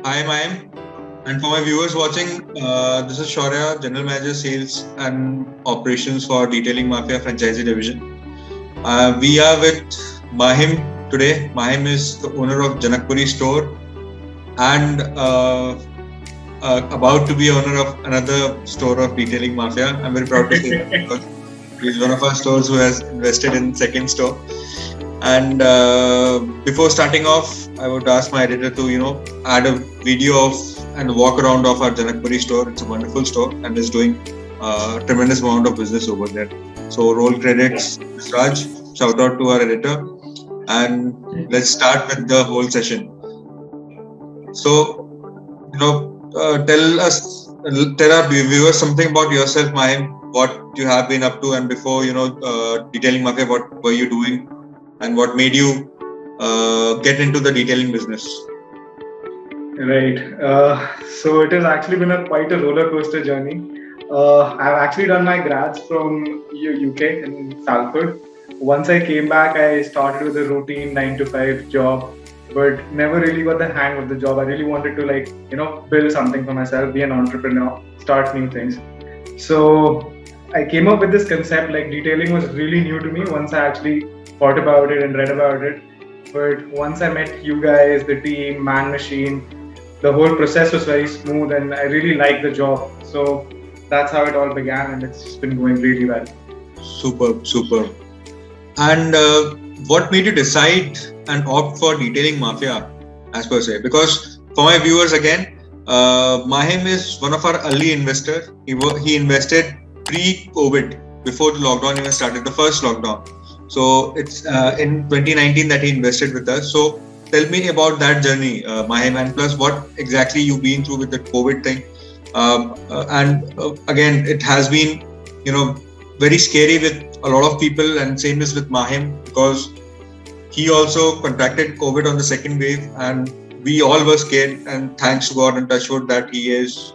Hi, Mayim. And for my viewers watching, this is Shaurya, General Manager Sales and Operations for Detailing Mafia Franchisee Division. We are with Mahim today. Mahim is the owner of Janakpuri store and about to be owner of another store of Detailing Mafia. I'm very proud to say that because he's one of our stores who has invested in second store. And before starting off, I would ask my editor to, add a video of and walk around of our Janakpuri store. It's a wonderful store and is doing tremendous amount of business over there. So roll credits, Raj. Shout out to our editor. And let's start with the whole session. So, tell our viewers something about yourself, Mahim. What you have been up to, and before Detailing Mafia, what were you doing, and what made you get into the detailing business? Right. So it has actually been quite a roller coaster journey. I've actually done my grads from UK in Salford. Once I came back, I started with a routine 9 to 5 job, but never really got the hang of the job. I really wanted to build something for myself, be an entrepreneur, start new things. So I came up with this concept. Like detailing was really new to me once I actually thought about it and read about it. But once I met you guys, the team, Man Machine, the whole process was very smooth and I really liked the job. So that's how it all began and it's been going really well. Superb, superb. And what made you decide and opt for Detailing Mafia, as per se? Because for my viewers again, Mahim is one of our early investors. He invested pre-COVID, before the lockdown even started, the first lockdown. So it's in 2019 that he invested with us. So tell me about that journey, Mahim, and plus what exactly you've been through with the COVID thing. Again, it has been, very scary with a lot of people, and same is with Mahim because he also contracted COVID on the second wave, and we all were scared. And thanks to God and touch wood that he is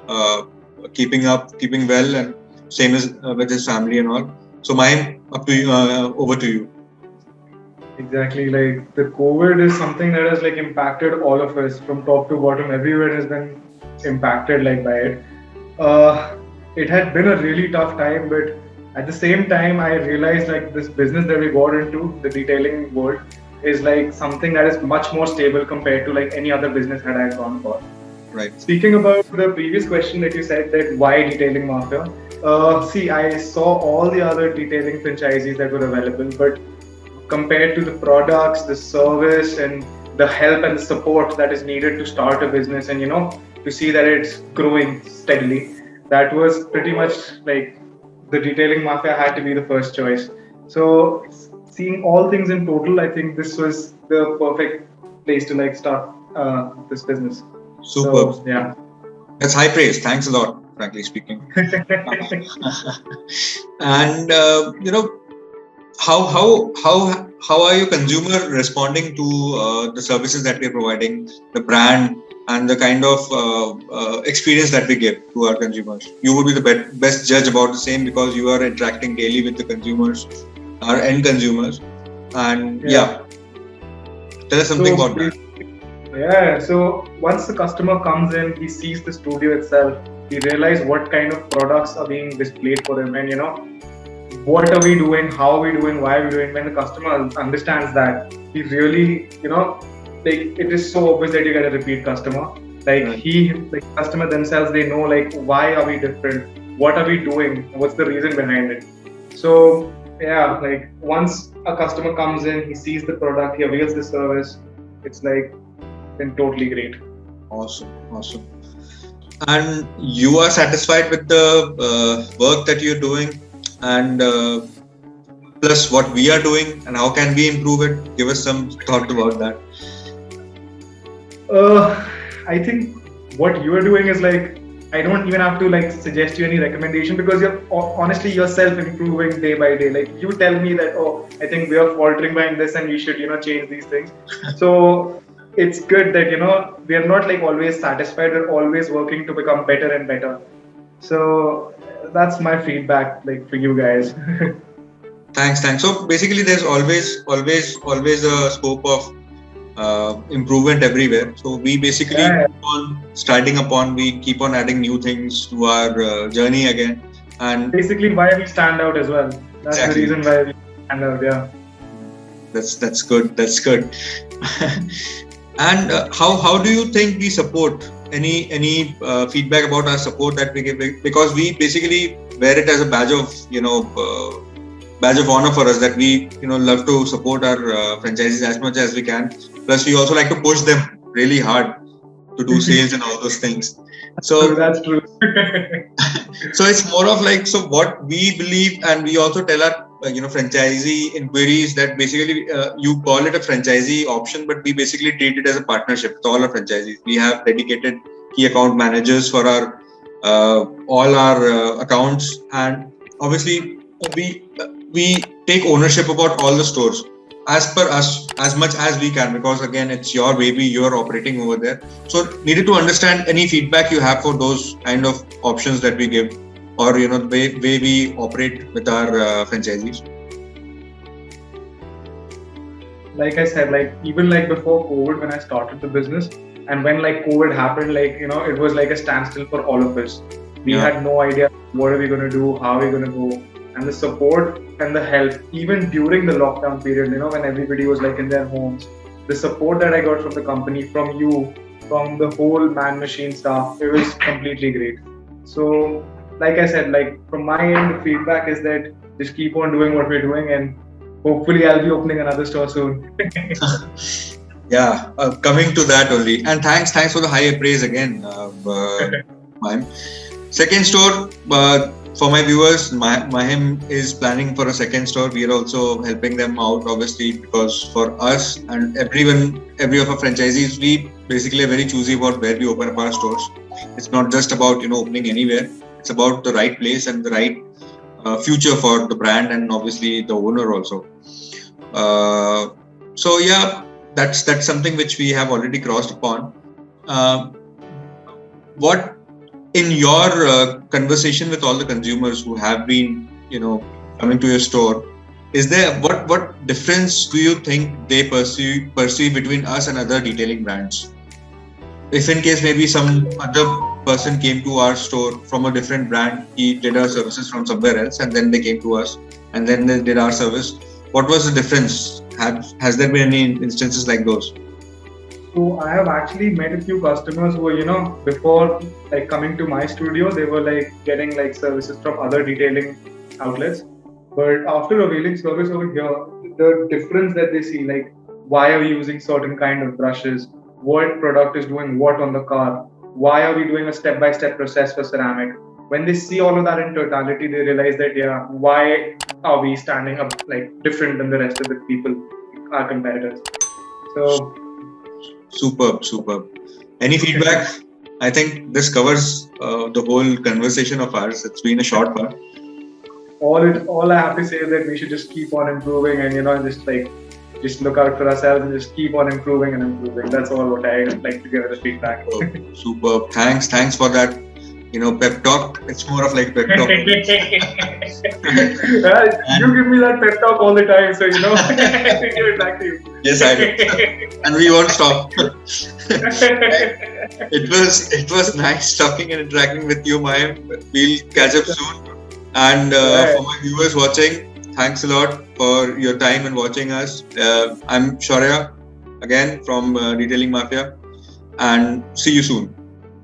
keeping well, and same as with his family and all. So, Mahim, up to you, over to you. Exactly. Like the COVID is something that has impacted all of us from top to bottom. Everyone has been impacted by it. Uh, it had been a really tough time, but at the same time, I realized this business that we got into, the detailing world, is something that is much more stable compared to any other business that I had gone for. Right. Speaking about the previous question that you said, that why detailing mafia? See, I saw all the other detailing franchisees that were available, but compared to the products, the service, and the help and the support that is needed to start a business and to see that it's growing steadily, that was pretty much the detailing mafia had to be the first choice. So seeing all things in total, I think this was the perfect place to start this business. Superb. So yeah. That's high praise. Thanks a lot, frankly speaking. And how are your consumer responding to the services that we're providing, the brand, and the kind of experience that we give to our consumers? You would be the best judge about the same because you are interacting daily with the consumers, our end consumers, and tell us something about that. Yeah, so once the customer comes in, he sees the studio itself, he realizes what kind of products are being displayed for him, and what are we doing, how are we doing, why are we doing. When the customer understands that, he really, it is so obvious that you get a repeat customer. The customer themselves, they know why are we different, what are we doing, what's the reason behind it. So yeah, once a customer comes in, he sees the product, he avails the service, it's been totally great. Awesome. And you are satisfied with the work that you're doing, and plus what we are doing, and how can we improve it? Give us some thought about that. I think what you are doing is I don't even have to suggest you any recommendation because you're honestly yourself improving day by day. You tell me that, oh, I think we are faltering behind this and we should change these things. So it's good that we are not always satisfied. We're always working to become better and better. So that's my feedback for you guys. Thanks. So basically, there's always a scope of improvement everywhere. So we basically Yeah. we keep on adding new things to our journey again. And Basically, why we stand out as well. That's exactly. the reason why we stand out. Yeah. That's good. That's good. And how do you think we support any feedback about our support that we give, because we basically wear it as a badge of badge of honor for us that we love to support our franchisees as much as we can. Plus we also like to push them really hard to do sales and all those things. So that's true. so it's more of like, so what we believe, and we also tell our franchisee inquiries that basically you call it a franchisee option, but we basically treat it as a partnership with all our franchisees. We have dedicated key account managers for our all our accounts, and obviously we take ownership about all the stores as per us as much as we can, because again it's your baby, you're operating over there. So needed to understand any feedback you have for those kind of options that we give, or the way we operate with our franchisees. Like I said, like even like before COVID, when I started the business, and when like COVID happened, like it was like a standstill for all of us. We had no idea what are we going to do, how are we going to go, and the support and the help, even during the lockdown period, when everybody was like in their homes, the support that I got from the company, from you, from the whole Man Machine staff, it was completely great. So like I said, like from my end, the feedback is that just keep on doing what we're doing, and hopefully I'll be opening another store soon. Yeah, coming to that only. And thanks for the high praise again, Mahim. Second store, for my viewers, Mahim is planning for a second store. We are also helping them out, obviously, because for us and every of our franchisees, we basically are very choosy about where we open up our stores. It's not just about opening anywhere. It's about the right place and the right future for the brand, and obviously the owner also. So yeah, that's something which we have already crossed upon. What in your conversation with all the consumers who have been coming to your store, is there what difference do you think they perceive between us and other detailing brands? If in case maybe some other person came to our store from a different brand, he did our services from somewhere else, and then they came to us, and then they did our service. What was the difference? Has there been any instances like those? So I have actually met a few customers who were, before like coming to my studio, they were like getting like services from other detailing outlets. But after availing service over here, the difference that they see, like why are we using certain kind of brushes, what product is doing what on the car, why are we doing a step-by-step process for ceramic. When they see all of that in totality, they realize that why are we standing up like different than the rest of the people, our competitors. So Superb. Any feedback? I think this covers the whole conversation of ours. It's been a short one. All I have to say is that we should just keep on improving, and just look out for ourselves and just keep on improving and improving. That's all what I like to give as a feedback. Superb. Thanks for that. Pep talk. It's more of like pep talk. You give me that pep talk all the time, so I give it back to you. Yes, I do. And we won't stop. It was nice talking and interacting with you, Mahim. We'll catch up soon. And for my viewers watching, thanks a lot for your time and watching us. I'm Shaurya, again from Detailing Mafia, and see you soon.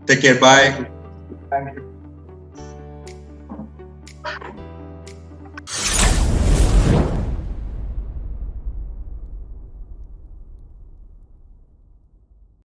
Take care. Bye. Thank you.